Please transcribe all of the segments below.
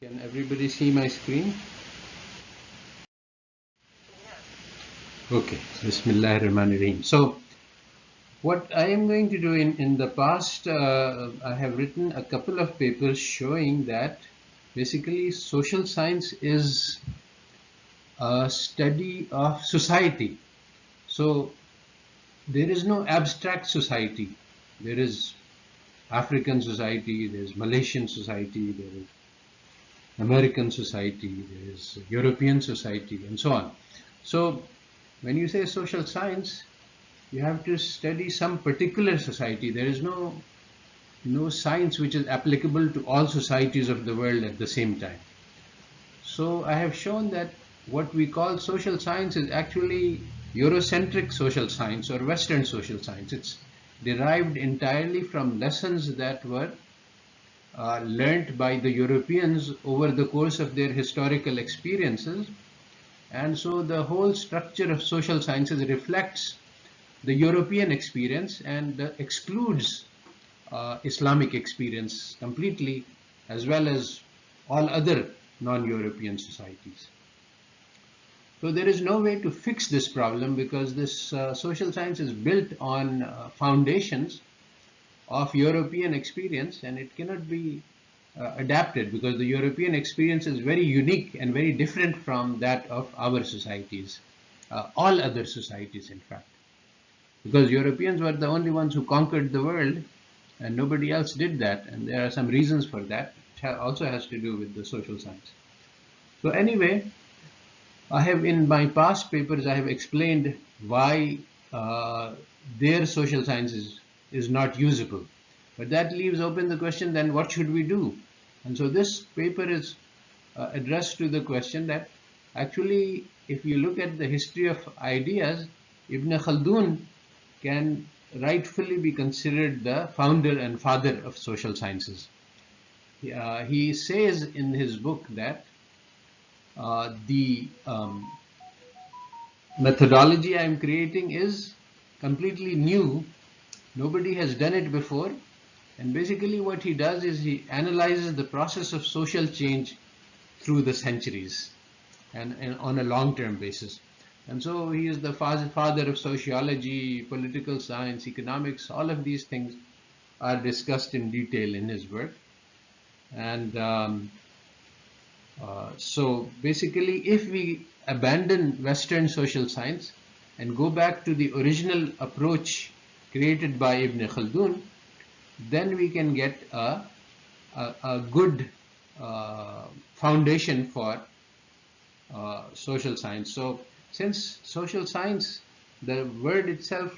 Can everybody see my screen? Okay, Bismillahirrahmanirrahim. So, what I am going to do in the past, I have written a couple of papers showing that basically social science is a study of society. So, there is no abstract society. There is African society, there is Malaysian society, there is American society, there is European society, and so on. So, when you say social science, you have to study some particular society. There is no science which is applicable to all societies of the world at the same time. So I have shown that what we call social science is actually Eurocentric social science or Western social science. It's derived entirely from lessons that were learnt by the Europeans over the course of their historical experiences. And so the whole structure of social sciences reflects the European experience and excludes Islamic experience completely, as well as all other non-European societies. So there is no way to fix this problem because this social science is built on foundations of European experience, and it cannot be adapted because the European experience is very unique and very different from that of our societies, all other societies in fact. Because Europeans were the only ones who conquered the world and nobody else did that, and there are some reasons for that, which also has to do with the social science. So anyway, I have in my past papers I have explained why their social science is not usable. But that leaves open the question, then what should we do? And so this paper is addressed to the question that actually if you look at the history of ideas, Ibn Khaldun can rightfully be considered the founder and father of social sciences. He says in his book that the methodology I am creating is completely new. Nobody has done it before. And basically what he does is he analyzes the process of social change through the centuries and on a long-term basis. And so he is the father of sociology, political science, economics. All of these things are discussed in detail in his work. And so basically if we abandon Western social science and go back to the original approach created by Ibn Khaldun, then we can get a good foundation for social science. So since social science, the word itself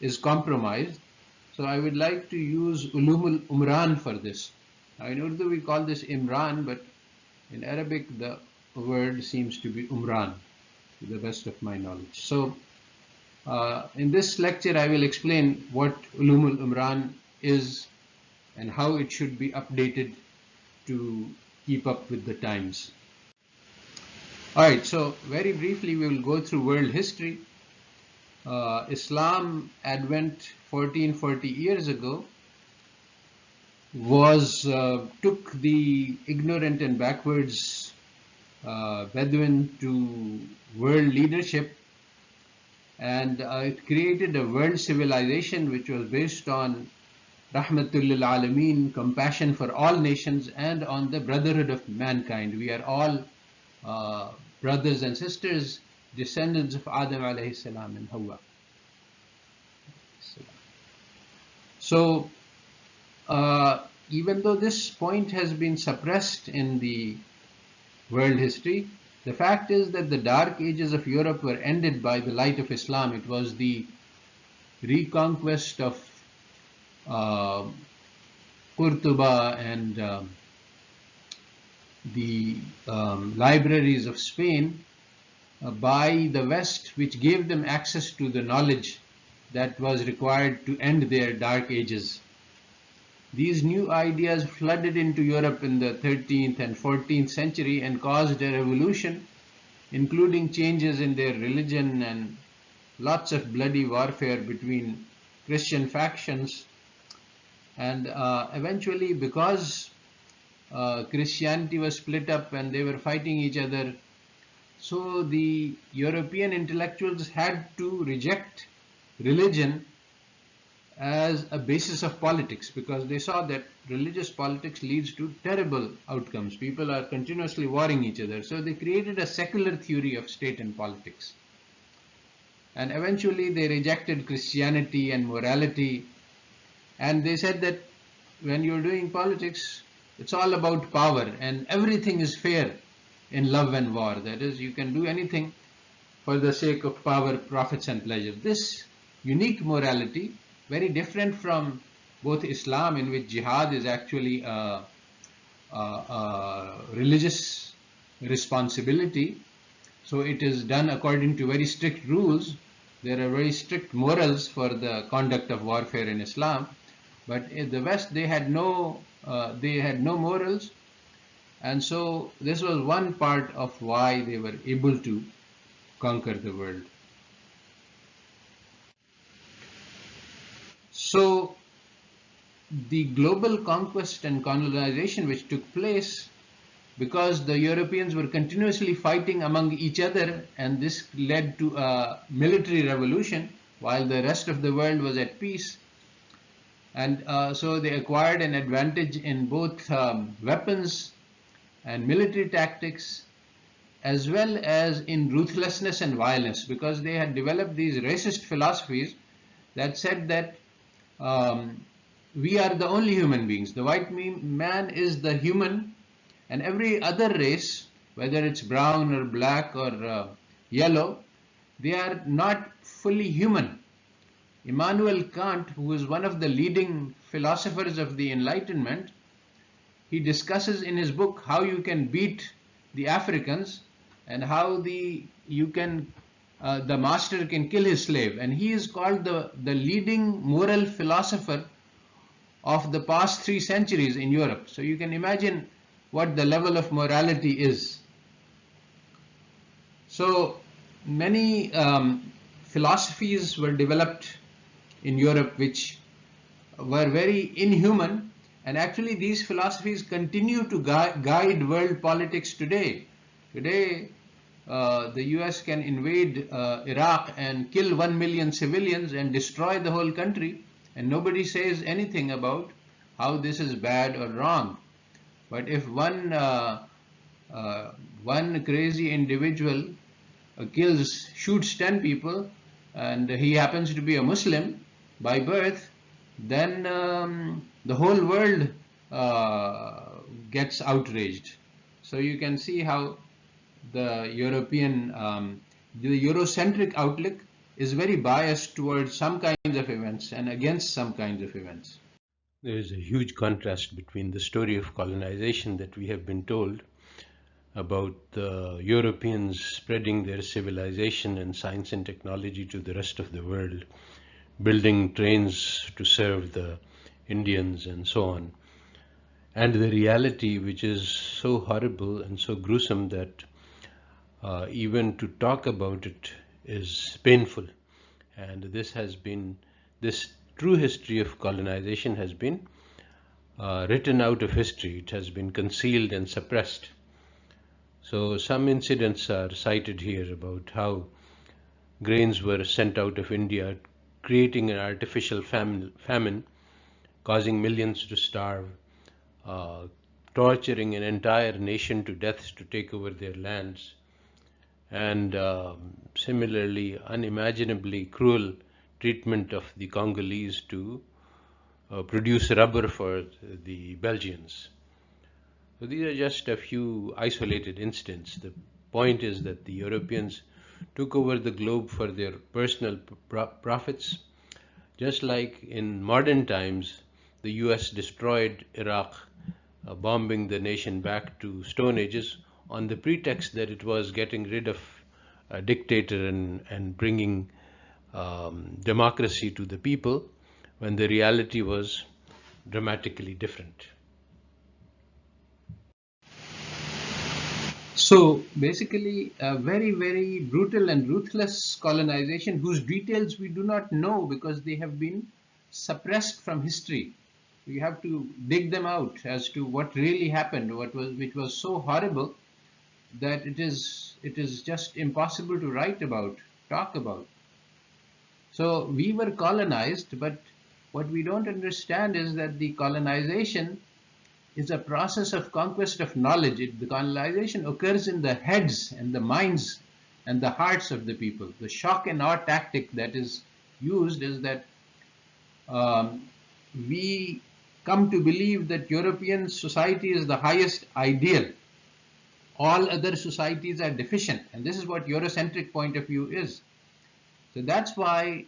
is compromised, so I would like to use Uloom-ul-Umran for this. Now in Urdu we call this Imran, but in Arabic the word seems to be Umran, to the best of my knowledge. So in this lecture I will explain what Uloom-ul-Umran is and how it should be updated to keep up with the times. Alright, so very briefly we will go through world history. Islam advent 1440 years ago took the ignorant and backwards Bedouin to world leadership, and it created a world civilization which was based on Rahmatul lil Alameen, compassion for all nations, and on the brotherhood of mankind. We are all brothers and sisters, descendants of Adam alayhi salam and Hawa. So even though this point has been suppressed in the world history, the fact is that the dark ages of Europe were ended by the light of Islam. It was the reconquest of Qurtuba and the libraries of Spain by the West, which gave them access to the knowledge that was required to end their dark ages. These new ideas flooded into Europe in the 13th and 14th century and caused a revolution, including changes in their religion and lots of bloody warfare between Christian factions. And eventually, because Christianity was split up and they were fighting each other. So the European intellectuals had to reject religion as a basis of politics because they saw that religious politics leads to terrible outcomes. People are continuously warring each other. So they created a secular theory of state and politics. And eventually they rejected Christianity and morality. And they said that when you're doing politics, it's all about power and everything is fair in love and war. That is, you can do anything for the sake of power, profits and pleasure. This unique morality, very different from both Islam, in which jihad is actually a religious responsibility. So it is done according to very strict rules. There are very strict morals for the conduct of warfare in Islam. But in the West, they had no morals, and so this was one part of why they were able to conquer the world. So the global conquest and colonization which took place, because the Europeans were continuously fighting among each other, and this led to a military revolution while the rest of the world was at peace. And so they acquired an advantage in both weapons and military tactics, as well as in ruthlessness and violence, because they had developed these racist philosophies that said that we are the only human beings. The white man is the human, and every other race, whether it's brown or black or yellow, they are not fully human. Immanuel Kant, who is one of the leading philosophers of the Enlightenment, he discusses in his book how you can beat the Africans and how the master can kill his slave. And he is called the leading moral philosopher of the past 3 centuries in Europe. So you can imagine what the level of morality is. So many philosophies were developed in Europe which were very inhuman, and actually these philosophies continue to guide world politics today. Today the US can invade Iraq and kill 1 million civilians and destroy the whole country, and nobody says anything about how this is bad or wrong. But if one crazy individual shoots 10 people, and he happens to be a Muslim by birth, then the whole world gets outraged. So you can see how the Eurocentric outlook is very biased towards some kinds of events and against some kinds of events. There is a huge contrast between the story of colonization that we have been told about the Europeans spreading their civilization and science and technology to the rest of the world, building trains to serve the Indians and so on, and the reality which is so horrible and so gruesome that even to talk about it is painful. And this true history of colonization has been written out of history. It has been concealed and suppressed. So some incidents are cited here about how grains were sent out of India, creating an artificial famine, causing millions to starve, torturing an entire nation to death to take over their lands, and similarly unimaginably cruel treatment of the Congolese to produce rubber for the Belgians. So these are just a few isolated incidents. The point is that the Europeans took over the globe for their personal profits, just like in modern times the US destroyed Iraq, bombing the nation back to Stone Ages on the pretext that it was getting rid of a dictator and bringing democracy to the people, when the reality was dramatically different. So basically a very, very brutal and ruthless colonization whose details we do not know because they have been suppressed from history. We have to dig them out as to what really happened, which was so horrible that it is just impossible to write about, talk about. So we were colonized, but what we don't understand is that the colonization is a process of conquest of knowledge. The colonization occurs in the heads and the minds and the hearts of the people. The shock and awe tactic that is used is that um, we come to believe that European society is the highest ideal. All other societies are deficient, and this is what Eurocentric point of view is. So that's why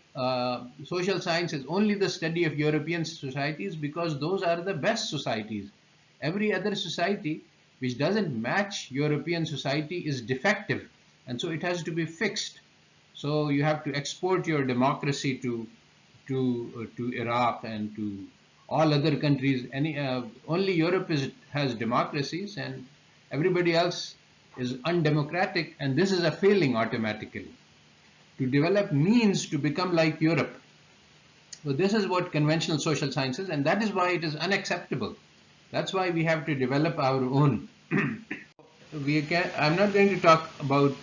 social science is only the study of European societies, because those are the best societies. Every other society which doesn't match European society is defective, and so it has to be fixed. So you have to export your democracy to Iraq and to all other countries. Only Europe has democracies, and everybody else is undemocratic, and this is a failing automatically. To develop means to become like Europe. So this is what conventional social science is, and that is why it is unacceptable. That's why we have to develop our own. I'm not going to talk about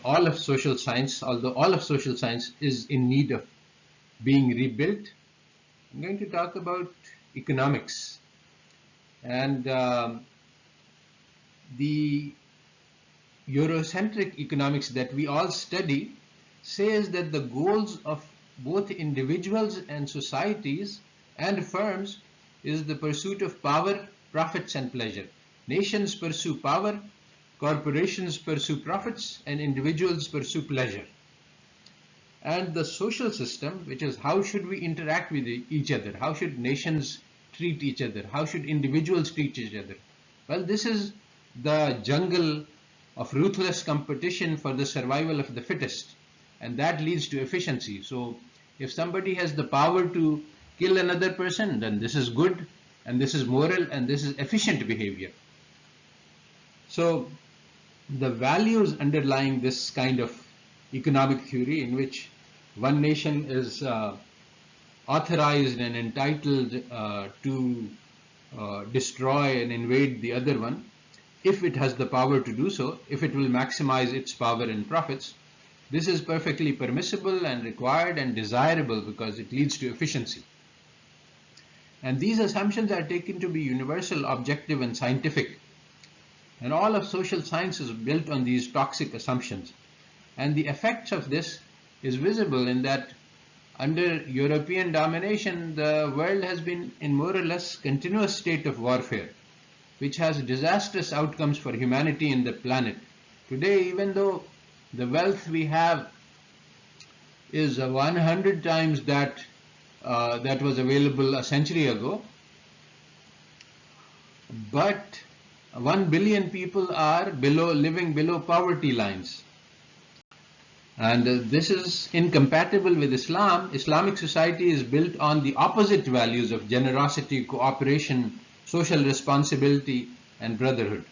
all of social science, although all of social science is in need of being rebuilt. I'm going to talk about economics. And the Eurocentric economics that we all study says that the goals of both individuals and societies and firms is the pursuit of power, profits, and pleasure. Nations pursue power, corporations pursue profits, and individuals pursue pleasure. And the social system, which is how should we interact with each other, how should nations treat each other, how should individuals treat each other? Well, this is the jungle of ruthless competition for the survival of the fittest, and that leads to efficiency. So if somebody has the power to kill another person, then this is good, and this is moral, and this is efficient behavior. So the values underlying this kind of economic theory, in which one nation is authorized and entitled to destroy and invade the other one, if it has the power to do so, if it will maximize its power and profits, this is perfectly permissible and required and desirable because it leads to efficiency. And these assumptions are taken to be universal, objective, and scientific. And all of social science is built on these toxic assumptions. And the effects of this is visible in that under European domination, the world has been in more or less continuous state of warfare, which has disastrous outcomes for humanity and the planet. Today, even though the wealth we have is 100 times that was available a century ago, but 1 billion people are living below poverty lines. And this is incompatible with Islam. Islamic society is built on the opposite values of generosity, cooperation, social responsibility, and brotherhood.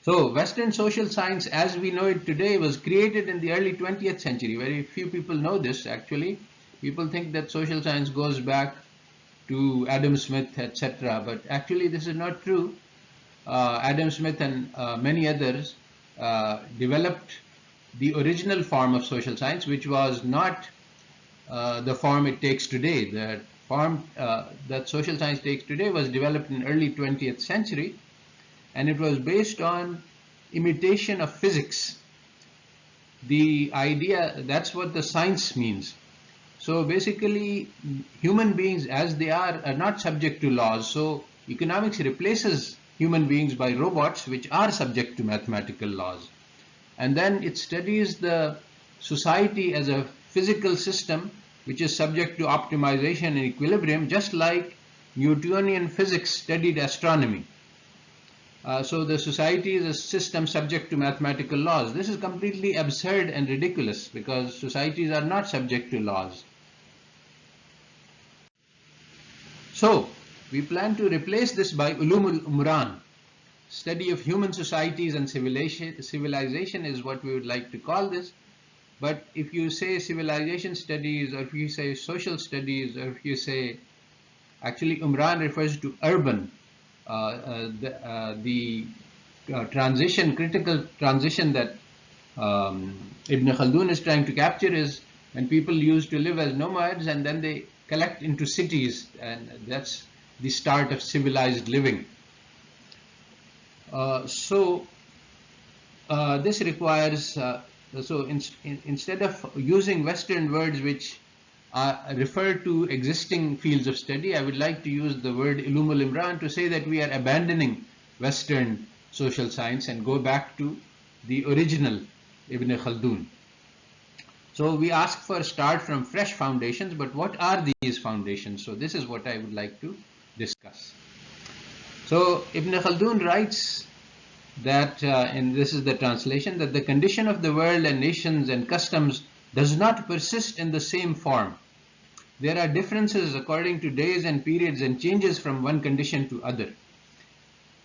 So Western social science as we know it today was created in the early 20th century. Very few people know this actually. People think that social science goes back to Adam Smith, etc. But actually this is not true. Adam Smith and many others developed the original form of social science, which was not the form it takes today. The form that social science takes today was developed in early 20th century, and it was based on imitation of physics. The idea, that's what the science means. So basically, human beings as they are not subject to laws. So economics replaces human beings by robots which are subject to mathematical laws. And then it studies the society as a physical system which is subject to optimization and equilibrium, just like Newtonian physics studied astronomy. So the society is a system subject to mathematical laws. This is completely absurd and ridiculous because societies are not subject to laws. So we plan to replace this by Uloom-ul-Umran. Study of human societies and civilization is what we would like to call this. But if you say civilization studies, or if you say social studies, or if you say Actually, Umran refers to urban. The critical transition that Ibn Khaldun is trying to capture is when people used to live as nomads and then they collect into cities, and that's the start of civilized living. This requires, instead of using Western words which refer to existing fields of study, I would like to use the word Uloom-ul-Umran to say that we are abandoning Western social science and go back to the original Ibn Khaldun. So we ask for a start from fresh foundations, but what are these foundations? So this is what I would like to discuss. So Ibn Khaldun writes that, and this is the translation, that the condition of the world and nations and customs does not persist in the same form. There are differences according to days and periods and changes from one condition to other.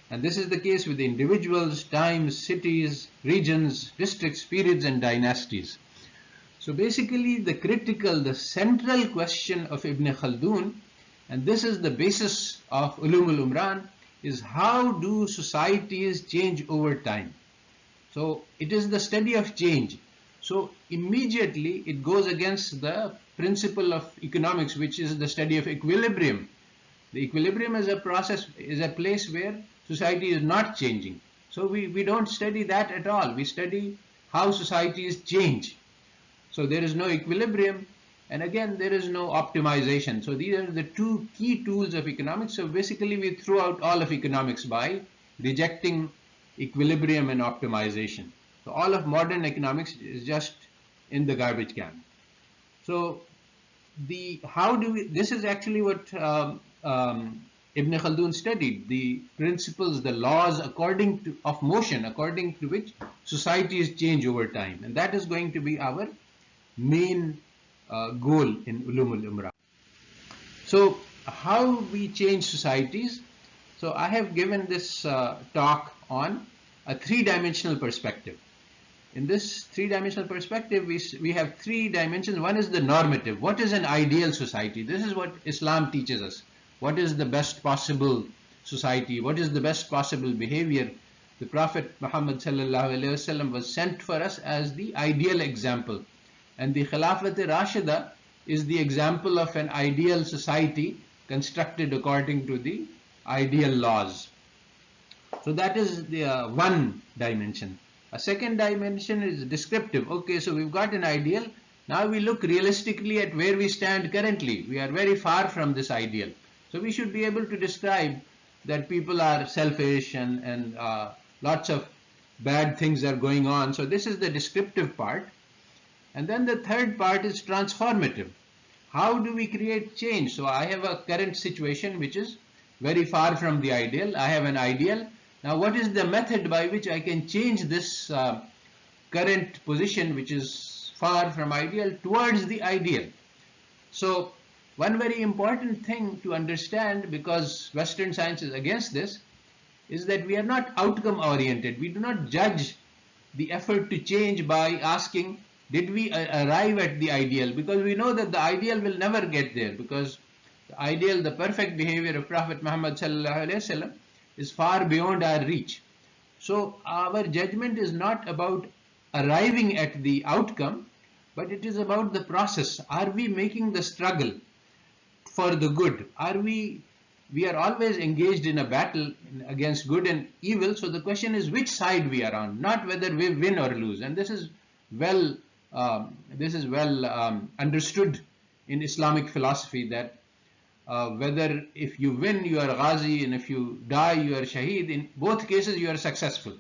And this is the case with individuals, times, cities, regions, districts, periods, and dynasties. So basically the central question of Ibn Khaldun, and this is the basis of Uloom-ul-Umran, is how do societies change over time? So it is the study of change. So immediately it goes against the principle of economics, which is the study of equilibrium. The equilibrium is a process, is a place where society is not changing. So we don't study that at all. We study how societies change. So there is no equilibrium, and again there is no optimization. So these are the two key tools of economics. So basically we throw out all of economics by rejecting equilibrium and optimization. So all of modern economics is just in the garbage can. So this is actually what Ibn Khaldun studied, the principles, the laws of motion, according to which societies change over time. And that is going to be our main goal in Uloom-ul-Umran. So how we change societies? So I have given this talk on a three-dimensional perspective. In this three-dimensional perspective, we have three dimensions. One is the normative. What is an ideal society? This is what Islam teaches us. What is the best possible society? What is the best possible behavior? The Prophet Muhammad sallallahu alaihi wasallam was sent for us as the ideal example. And the Khilafat-e-Rashida is the example of an ideal society constructed according to the ideal laws. So that is the one dimension. A second dimension is descriptive. Okay, so we've got an ideal. Now we look realistically at where we stand currently. We are very far from this ideal. So we should be able to describe that people are selfish and lots of bad things are going on. So this is the descriptive part. And then the third part is transformative. How do we create change? So I have a current situation which is very far from the ideal. I have an ideal. Now what is the method by which I can change this current position, which is far from ideal, towards the ideal? So one very important thing to understand, because Western science is against this, is that we are not outcome oriented. We do not judge the effort to change by asking, did we arrive at the ideal? Because we know that the ideal will never get there, because the ideal, the perfect behavior of Prophet Muhammad sallallahu alaihi wasallam is far beyond our reach. So our judgment is not about arriving at the outcome, but it is about the process. Are we making the struggle for the good? We are always engaged in a battle against good and evil. So the question is which side we are on, not whether we win or lose. And this is well understood in Islamic philosophy, that whether if you win you are ghazi and if you die you are shaheed, in both cases you are successful.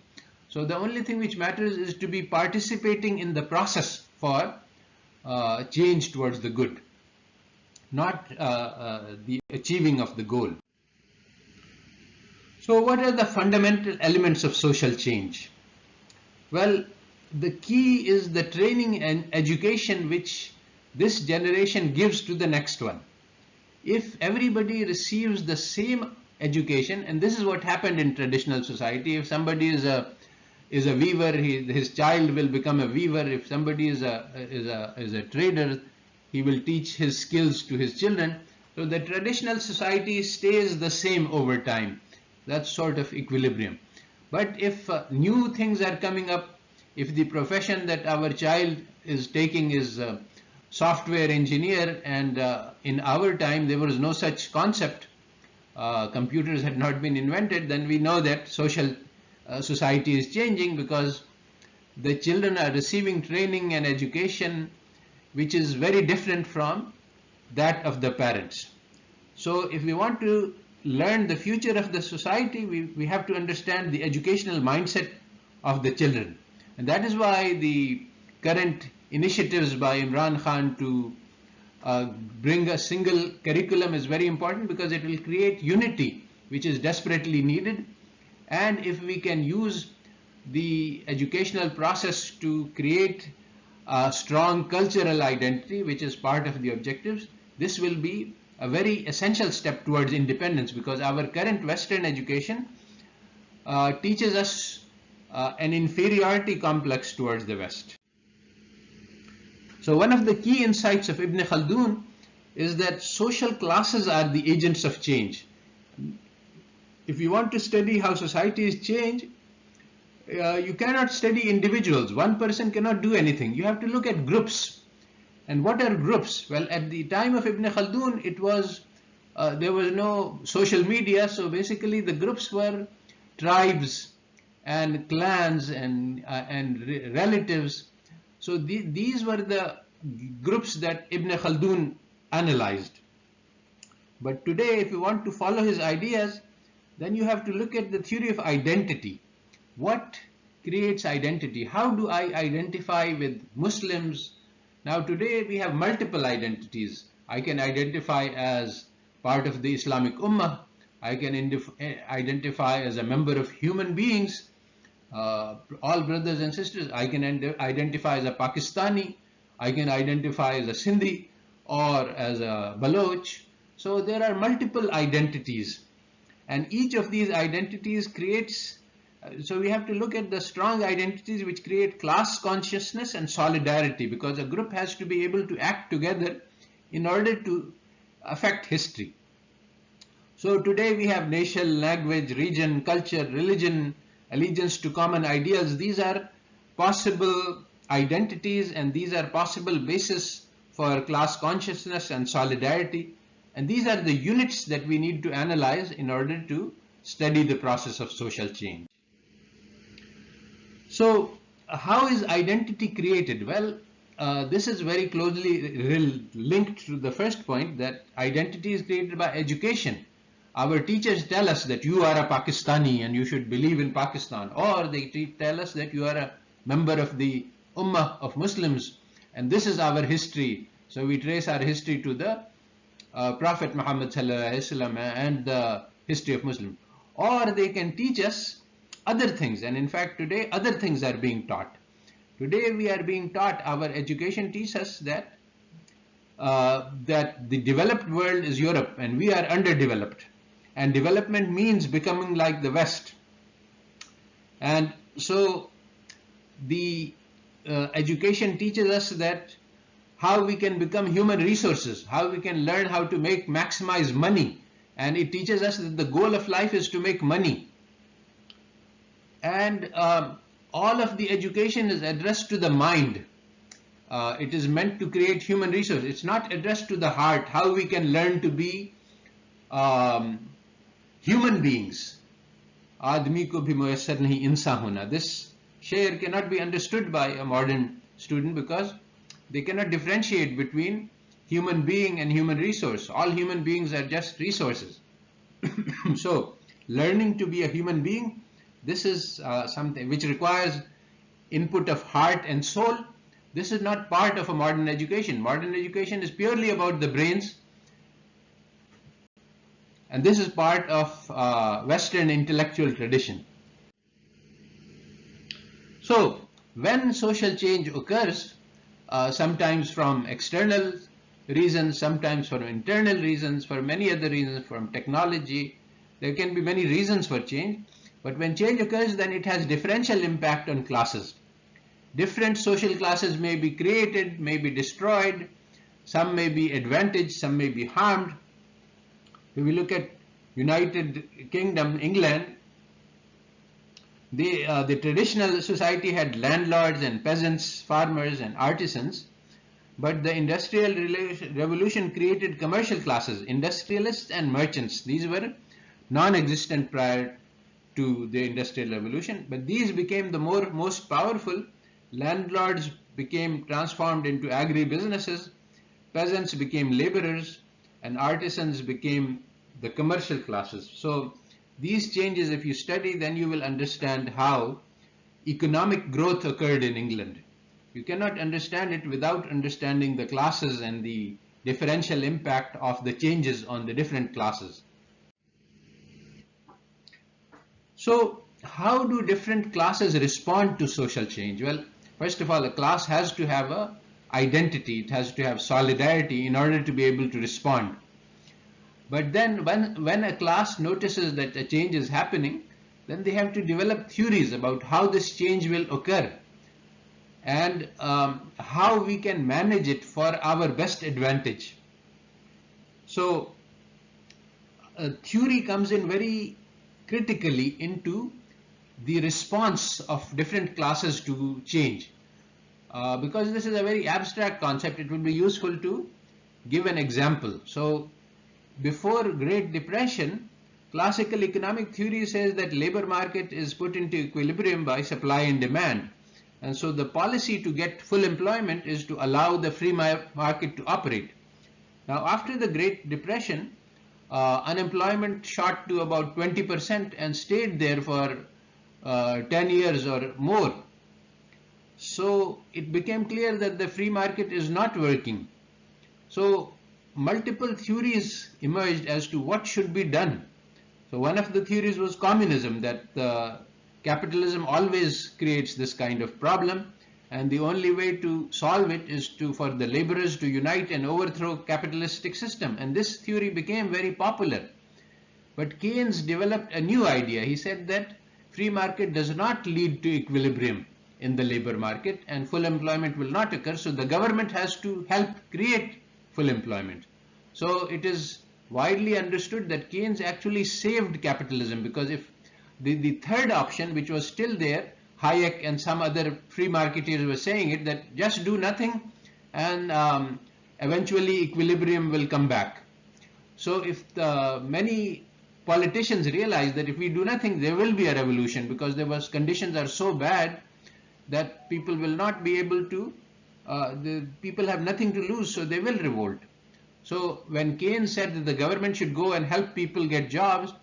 So the only thing which matters is to be participating in the process for change towards the good, not the achieving of the goal. So what are the fundamental elements of social change? Well, the key is the training and education which this generation gives to the next one. If everybody receives the same education, and this is what happened in traditional society, if somebody is a weaver, his child will become a weaver. If somebody is a trader, he will teach his skills to his children. So the traditional society stays the same over time. That's sort of equilibrium. But if new things are coming up, if the profession that our child is taking is software engineer, and in our time there was no such concept, computers had not been invented, then we know that society is changing, because the children are receiving training and education which is very different from that of the parents. So if we want to learn the future of the society, we have to understand the educational mindset of the children. And that is why the current initiatives by Imran Khan to bring a single curriculum is very important, because it will create unity, which is desperately needed. And if we can use the educational process to create a strong cultural identity, which is part of the objectives, this will be a very essential step towards independence, because our current Western education teaches us an inferiority complex towards the West. So one of the key insights of Ibn Khaldun is that social classes are the agents of change. If you want to study how societies change, you cannot study individuals. One person cannot do anything. You have to look at groups. And what are groups? Well, at the time of Ibn Khaldun, it was there was no social media, so basically the groups were tribes and clans and relatives. So these were the groups that Ibn Khaldun analyzed. But today, if you want to follow his ideas, then you have to look at the theory of identity. What creates identity? How do I identify with Muslims? Now today we have multiple identities. I can identify as part of the Islamic Ummah. I can identify as a member of human beings, all brothers and sisters. I can identify as a Pakistani. I can identify as a Sindhi or as a Baloch. So there are multiple identities, and each of these identities creates, so we have to look at the strong identities which create class consciousness and solidarity, because a group has to be able to act together in order to affect history. So today we have nation, language, region, culture, religion, allegiance to common ideals. These are possible identities, and these are possible bases for class consciousness and solidarity. And these are the units that we need to analyze in order to study the process of social change. So how is identity created? Well, this is very closely linked to the first point, that identity is created by education. Our teachers tell us that you are a Pakistani and you should believe in Pakistan, or they tell us that you are a member of the Ummah of Muslims and this is our history. So we trace our history to the Prophet Muhammad ﷺ and the history of Muslims. Or they can teach us other things, and in fact today other things are being taught. Today we are being taught, our education teaches us that that the developed world is Europe and we are underdeveloped, and development means becoming like the West. And so the education teaches us that how we can become human resources, how we can learn how to maximize money, and it teaches us that the goal of life is to make money. And all of the education is addressed to the mind. It is meant to create human resources. It's not addressed to the heart, how we can learn to be human beings. Aadmi ko bhi muyassar nahi insan hona. This share cannot be understood by a modern student because they cannot differentiate between human being and human resource. All human beings are just resources. So learning to be a human being, this is something which requires input of heart and soul. This is not part of a modern education. Modern education is purely about the brains, and this is part of Western intellectual tradition. So when social change occurs, sometimes from external reasons, sometimes for internal reasons, for many other reasons, from technology, there can be many reasons for change. But when change occurs, then it has differential impact on classes. Different social classes may be created, may be destroyed, some may be advantaged, some may be harmed. If we look at United Kingdom, England, the traditional society had landlords and peasants, farmers and artisans, but the Industrial Revolution created commercial classes, industrialists and merchants. These were non-existent prior to the Industrial Revolution, but these became the most powerful. Landlords became transformed into agri-businesses, peasants became laborers, and artisans became the commercial classes. So these changes, if you study, then you will understand how economic growth occurred in England. You cannot understand it without understanding the classes and the differential impact of the changes on the different classes. So how do different classes respond to social change? Well, first of all, a class has to have an identity, it has to have solidarity in order to be able to respond. But then when a class notices that a change is happening, then they have to develop theories about how this change will occur and how we can manage it for our best advantage. So theory comes in very critically into the response of different classes to change. Because this is a very abstract concept, it will be useful to give an example. So before Great Depression, classical economic theory says that labor market is put into equilibrium by supply and demand. And so the policy to get full employment is to allow the free market to operate. Now after the Great Depression, unemployment shot to about 20% and stayed there for 10 years or more. So it became clear that the free market is not working. So multiple theories emerged as to what should be done. So one of the theories was communism, that capitalism always creates this kind of problem, and the only way to solve it is for the laborers to unite and overthrow capitalistic system. And this theory became very popular. But Keynes developed a new idea. He said that free market does not lead to equilibrium in the labor market and full employment will not occur. So the government has to help create full employment. So it is widely understood that Keynes actually saved capitalism, because if the third option, which was still there, Hayek and some other free marketeers were saying it, that just do nothing and eventually equilibrium will come back. So if many politicians realize that if we do nothing, there will be a revolution, because conditions are so bad that people will not be able to, the people have nothing to lose, so they will revolt. So when Keynes said that the government should go and help people get jobs,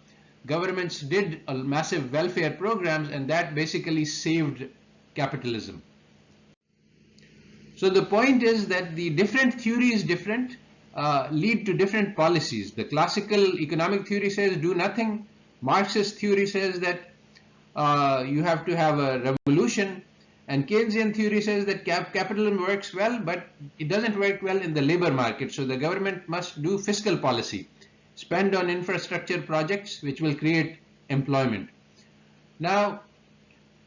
governments did a massive welfare programs, and that basically saved capitalism. So the point is that the different theories lead to different policies. The classical economic theory says do nothing. Marxist theory says that you have to have a revolution. And Keynesian theory says that capitalism works well, but it doesn't work well in the labor market. So the government must do fiscal policy, spend on infrastructure projects which will create employment. Now,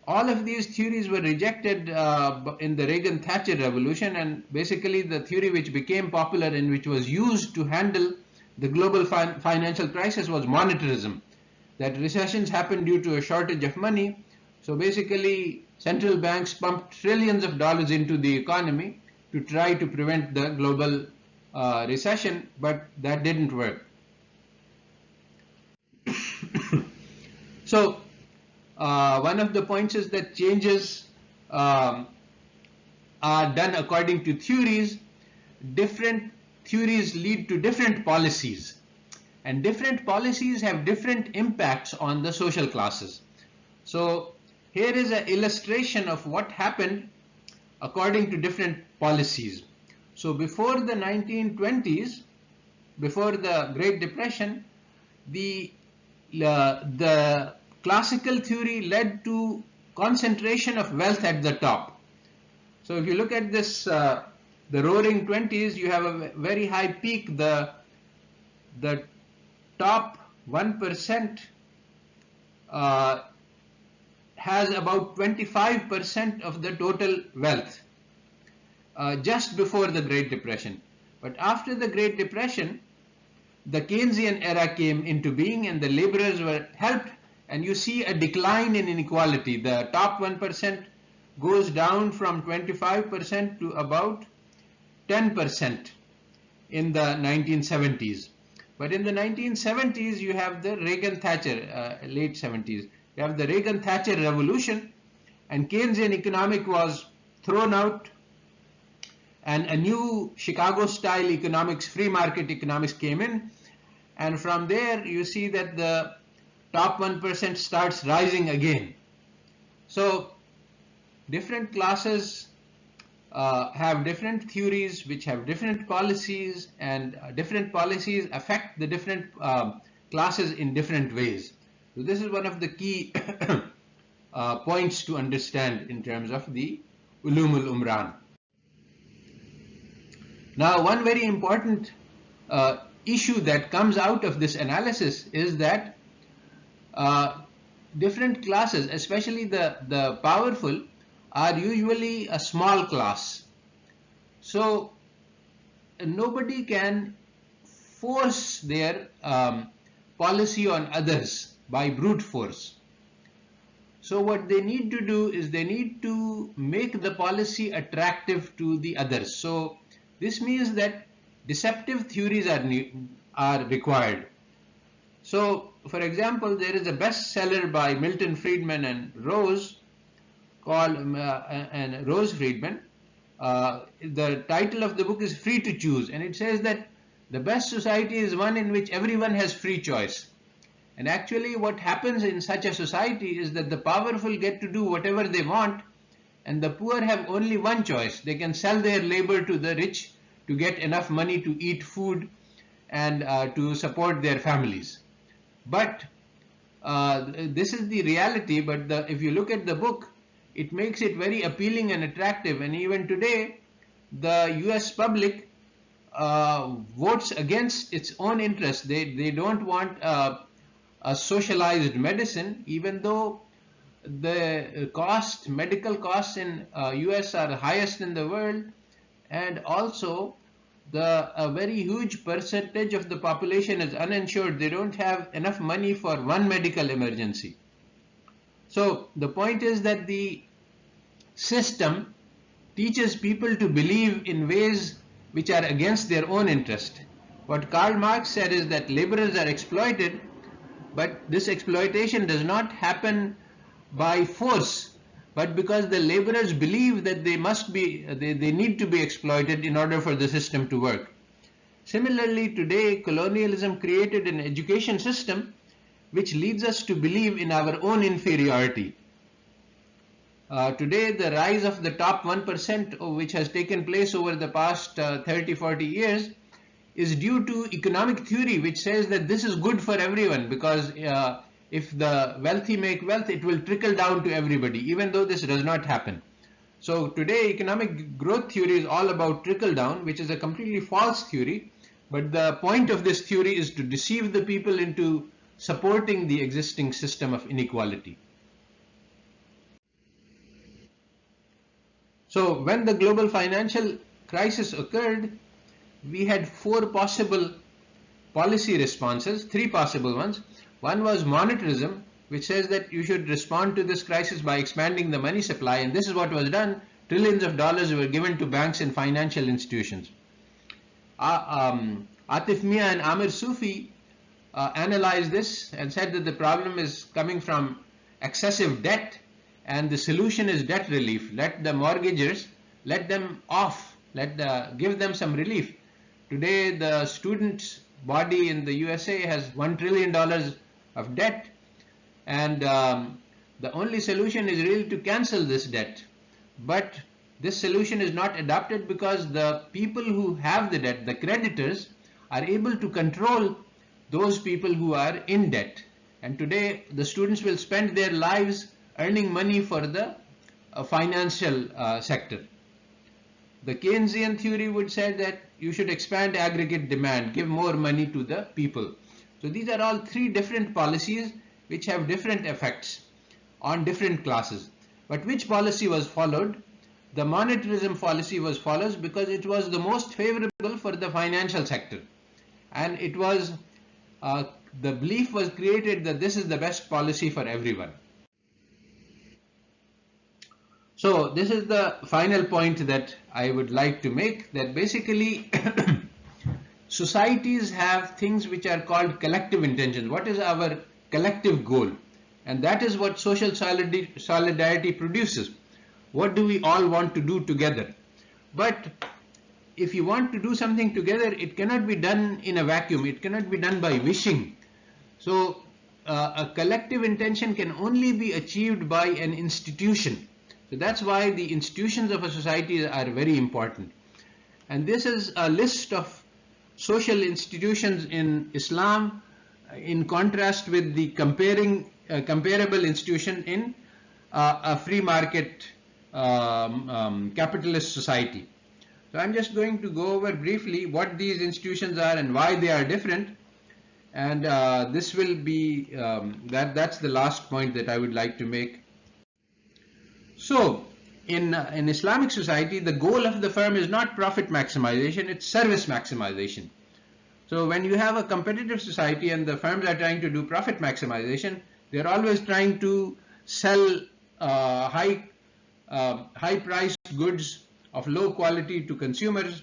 all of these theories were rejected in the Reagan-Thatcher revolution, and basically the theory which became popular and which was used to handle the global financial crisis was monetarism, that recessions happen due to a shortage of money. So basically central banks pumped trillions of dollars into the economy to try to prevent the global recession, but that didn't work. So one of the points is that changes are done according to theories. Different theories lead to different policies, and different policies have different impacts on the social classes. So here is an illustration of what happened according to different policies. So before the 1920s, before the Great Depression, the classical theory led to concentration of wealth at the top. So if you look at this, the roaring 20s, you have a very high peak. The top 1% has about 25% of the total wealth just before the Great Depression. But after the Great Depression, the Keynesian era came into being and the laborers were helped, and you see a decline in inequality. The top 1% goes down from 25% to about 10% in the 1970s. But in the 1970s, you have the Reagan-Thatcher, late 70s, you have the Reagan-Thatcher revolution, and Keynesian economic was thrown out, and a new Chicago-style economics, free market economics came in, and from there you see that the top 1% starts rising again. So different classes have different theories which have different policies, and different policies affect the different classes in different ways. So this is one of the key points to understand in terms of the Uloom-ul-Umran. Now, one very important issue that comes out of this analysis is that different classes, especially the powerful, are usually a small class. So nobody can force their policy on others by brute force. So what they need to do is they need to make the policy attractive to the others. So this means that deceptive theories are required. So, for example, there is a bestseller by Milton Friedman and Rose called Rose Friedman. The title of the book is Free to Choose, and it says that the best society is one in which everyone has free choice. And actually what happens in such a society is that the powerful get to do whatever they want, and the poor have only one choice. They can sell their labor to the rich to get enough money to eat food and to support their families. But this is the reality. But if you look at the book, it makes it very appealing and attractive. And even today, the US public votes against its own interests. They don't want a socialized medicine, even though the medical costs in US are highest in the world, and also a very huge percentage of the population is uninsured. They don't have enough money for one medical emergency. So the point is that the system teaches people to believe in ways which are against their own interest. What Karl Marx said is that laborers are exploited, but this exploitation does not happen by force, but because the laborers believe that they need to be exploited in order for the system to work. Similarly, today colonialism created an education system which leads us to believe in our own inferiority. Today the rise of the top 1%, which has taken place over the past 30-40 years, is due to economic theory, which says that this is good for everyone, because if the wealthy make wealth, it will trickle down to everybody, even though this does not happen. So today economic growth theory is all about trickle down, which is a completely false theory. But the point of this theory is to deceive the people into supporting the existing system of inequality. So when the global financial crisis occurred, we had four possible policy responses, three possible ones. One was monetarism, which says that you should respond to this crisis by expanding the money supply, and this is what was done. Trillions of dollars were given to banks and financial institutions. Atif Mia and Amir Sufi analyzed this and said that the problem is coming from excessive debt, and the solution is debt relief. Let the mortgagers, let them off, give them some relief. Today the students body in the USA has $1 trillion of debt, and the only solution is really to cancel this debt. But this solution is not adopted because the people who have the debt, the creditors, are able to control those people who are in debt. And today the students will spend their lives earning money for the financial sector. The Keynesian theory would say that you should expand aggregate demand, give more money to the people. So these are all three different policies which have different effects on different classes. But which policy was followed? The monetarism policy was followed because it was the most favorable for the financial sector. and it was the belief was created that this is the best policy for everyone. So this is the final point that I would like to make, that basically societies have things which are called collective intentions. What is our collective goal? And that is what social solidarity produces. What do we all want to do together? But if you want to do something together, it cannot be done in a vacuum. It cannot be done by wishing. So a collective intention can only be achieved by an institution. So that's why the institutions of a society are very important. And this is a list of social institutions in Islam, in contrast with the comparable institution in a free market capitalist society. So I'm just going to go over briefly what these institutions are and why they are different. And this will be, that's the last point that I would like to make. So in Islamic society, the goal of the firm is not profit maximization, it's service maximization. So when you have a competitive society and the firms are trying to do profit maximization, they're always trying to sell high priced goods of low quality to consumers.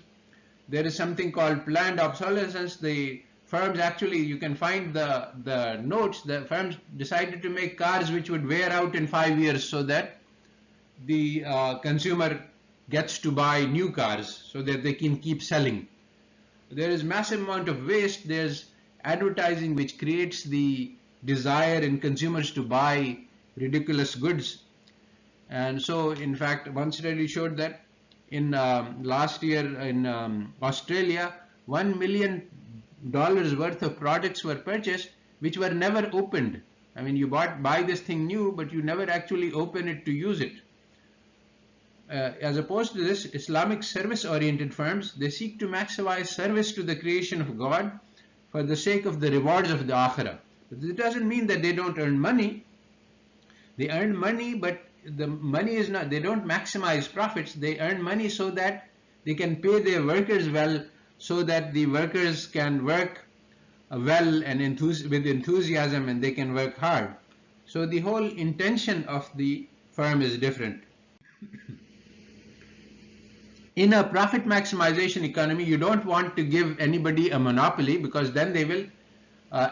There is something called planned obsolescence. The firms actually, you can find the notes, the firms decided to make cars which would wear out in 5 years so that the consumer gets to buy new cars so that they can keep selling. There is massive amount of waste. There's advertising which creates the desire in consumers to buy ridiculous goods. And so, in fact, one study showed that in last year in Australia, $1 million worth of products were purchased which were never opened. I mean, you buy this thing new, but you never actually open it to use it. As opposed to this, Islamic service-oriented firms, they seek to maximize service to the creation of God for the sake of the rewards of the Akhirah. But it doesn't mean that they don't earn money. They earn money, but the money is not, they don't maximize profits. They earn money so that they can pay their workers well, so that the workers can work well and with enthusiasm, and they can work hard. So the whole intention of the firm is different. In a profit maximization economy, you don't want to give anybody a monopoly, because then they will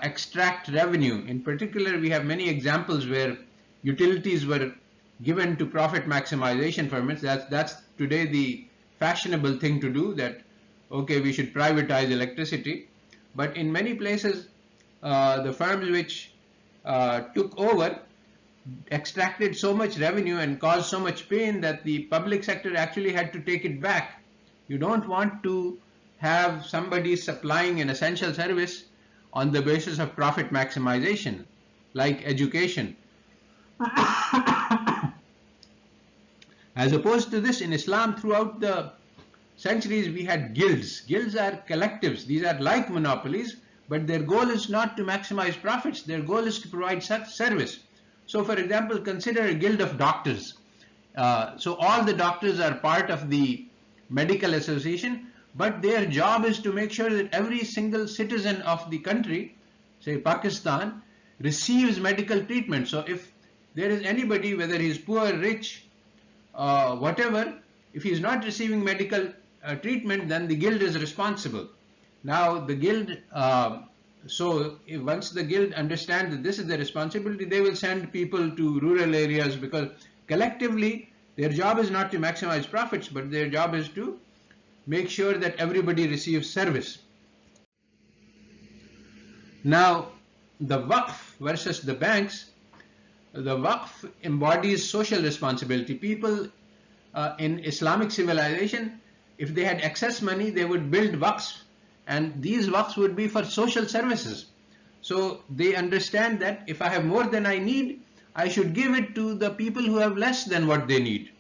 extract revenue. In particular, we have many examples where utilities were given to profit maximization firms. That's today the fashionable thing to do, that okay, we should privatize electricity. But in many places, the firms which took over extracted so much revenue and caused so much pain that the public sector actually had to take it back. You don't want to have somebody supplying an essential service on the basis of profit maximization, like education. As opposed to this, in Islam, throughout the centuries, we had guilds. Guilds are collectives. These are like monopolies, but their goal is not to maximize profits. Their goal is to provide such service. So, for example, consider a guild of doctors. So all the doctors are part of the medical association, but their job is to make sure that every single citizen of the country, say Pakistan, receives medical treatment. So if there is anybody, whether he is poor, rich, whatever, if he is not receiving medical treatment, then the guild is responsible. Now the guild, once the guild understands that this is the responsibility, they will send people to rural areas, because collectively their job is not to maximize profits, but their job is to make sure that everybody receives service. Now the Waqf versus the banks. The Waqf embodies social responsibility. People in Islamic civilization, if they had excess money, they would build Waqfs, and these Waqfs would be for social services. So they understand that if I have more than I need, I should give it to the people who have less than what they need.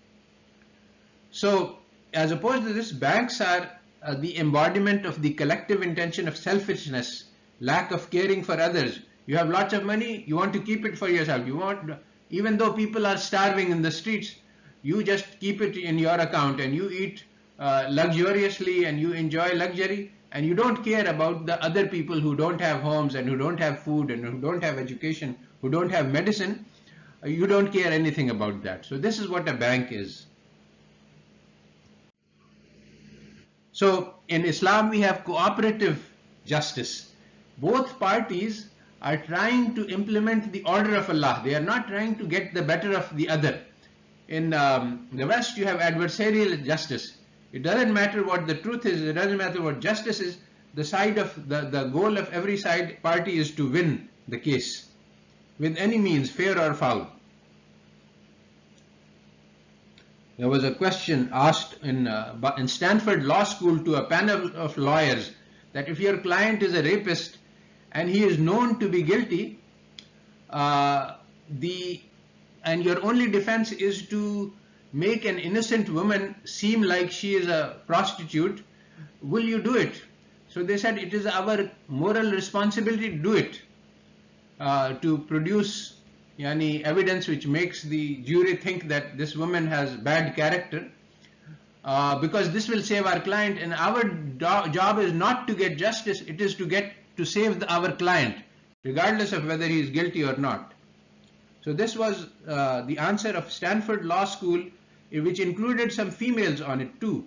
So as opposed to this, banks are the embodiment of the collective intention of selfishness, lack of caring for others. You have lots of money, you want to keep it for yourself. You want, even though people are starving in the streets, you just keep it in your account and you eat luxuriously and you enjoy luxury. and you don't care about the other people who don't have homes and who don't have food and who don't have education, who don't have medicine, you don't care anything about that. So this is what a bank is. So in Islam we have cooperative justice. Both parties are trying to implement the order of Allah. They are not trying to get the better of the other. In the West you have adversarial justice. It doesn't matter what the truth is, it doesn't matter what justice is. The side of the goal of every side party is to win the case with any means, fair or foul. There was a question asked in Stanford Law School to a panel of lawyers that if your client is a rapist and he is known to be guilty, and your only defense is to make an innocent woman seem like she is a prostitute, will you do it? So they said it is our moral responsibility to do it, to produce evidence which makes the jury think that this woman has bad character, because this will save our client, and our job is not to get justice, it is to save our client regardless of whether he is guilty or not. So this was the answer of Stanford Law School, which included some females on it too.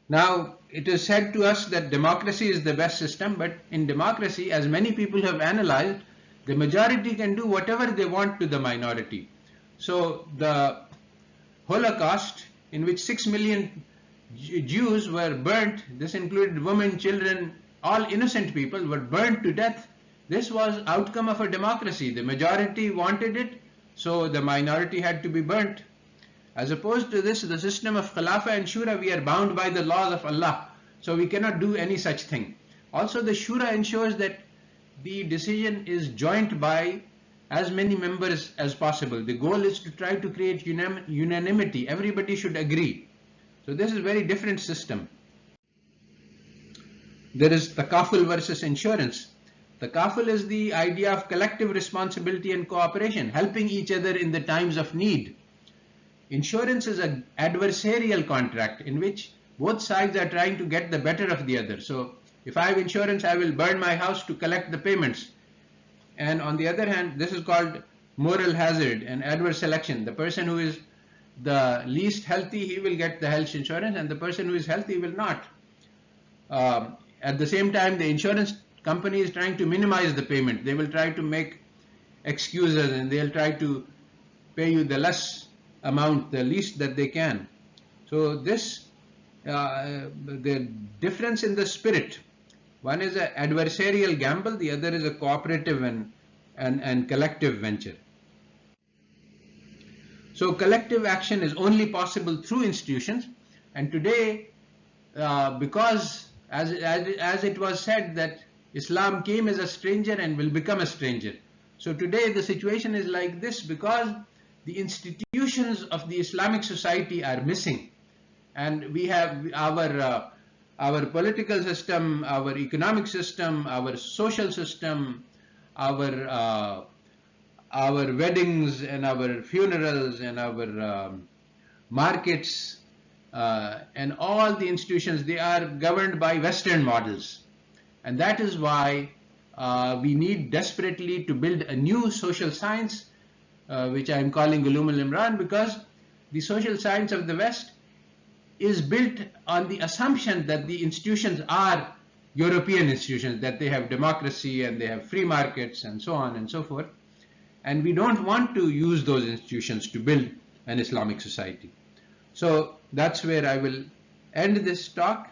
Now it is said to us that democracy is the best system, but in democracy, as many people have analyzed, the majority can do whatever they want to the minority. So the Holocaust, in which 6 million Jews were burnt, this included women, children, all innocent people were burnt to death. This was outcome of a democracy. The majority wanted it, so the minority had to be burnt. As opposed to this, the system of Khilafah and Shura, we are bound by the laws of Allah, so we cannot do any such thing. Also, the Shura ensures that the decision is joint by as many members as possible. The goal is to try to create unanimity. Everybody should agree. So this is a very different system. There is Takaful versus insurance. Takaful is the idea of collective responsibility and cooperation, helping each other in the times of need. Insurance is an adversarial contract in which both sides are trying to get the better of the other. So if I have insurance, I will burn my house to collect the payments. And on the other hand, this is called moral hazard and adverse selection. The person who is the least healthy, he will get the health insurance, and the person who is healthy will not. At the same time, the insurance company is trying to minimize the payment. They will try to make excuses, and they'll try to pay you the less amount, the least that they can. So this, the difference in the spirit. One is an adversarial gamble, the other is a cooperative and collective venture. So collective action is only possible through institutions, and today, because as it was said that Islam came as a stranger and will become a stranger. So today the situation is like this because the institutions of the Islamic society are missing, and we have our political system, our economic system, our social system, our weddings and our funerals and our markets and all the institutions, they are governed by Western models. And that is why we need desperately to build a new social science, which I am calling Uloom-ul-Umran, because the social science of the West is built on the assumption that the institutions are European institutions, that they have democracy and they have free markets and so on and so forth. And we don't want to use those institutions to build an Islamic society. So that's where I will end this talk.